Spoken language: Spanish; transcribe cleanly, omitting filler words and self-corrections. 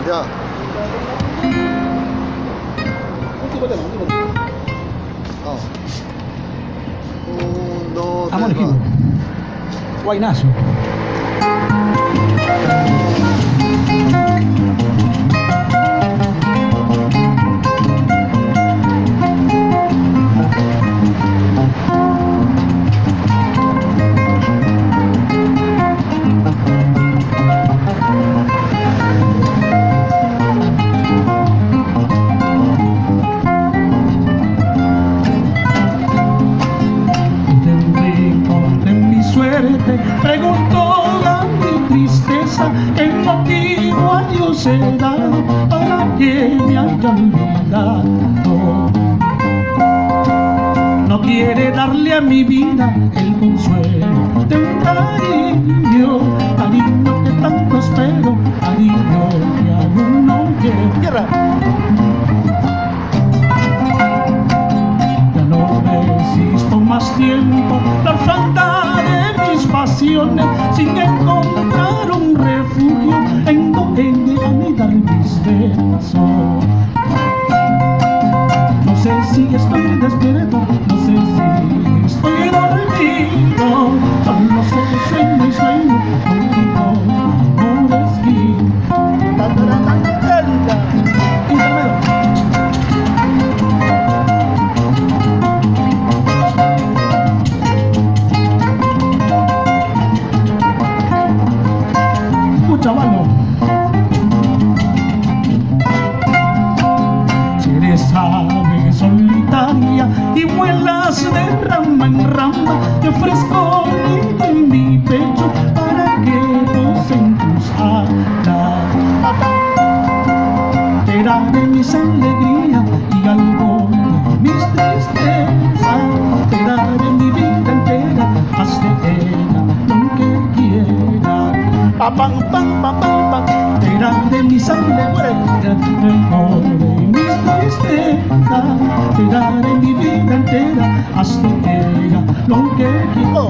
Ya. Oh. 1, 2, Vamos al 3, equipo. Guaynazo. Preguntó a mi tristeza el motivo a Dios he dado para que me haya olvidado. No quiere darle a mi vida el consuelo de un cariño, cariño que tanto espero, cariño que aún no quiero. Tierra. Ya no resisto más tiempo la orfandad de mis pasiones, sin encontrar un refugio en donde anidar mis besos. No sé si estoy despierto, no sé si estoy dormido, solo sé que soy mi sueño, contigo no desquito. Intermedio. Chavalo, si eres ave solitaria y vuelas de rama en rama, te ofrezco en mi pecho para que gocen tus alas. Te daré mis alegrías y algo de mis tristezas, te daré mi vida entera, haz de ella lo que quieras. Pam, pam, pam, pam, pam. Te daré mis alegrías, te daré mis tristezas, te daré mi vida entera, haz de ella lo que quiero.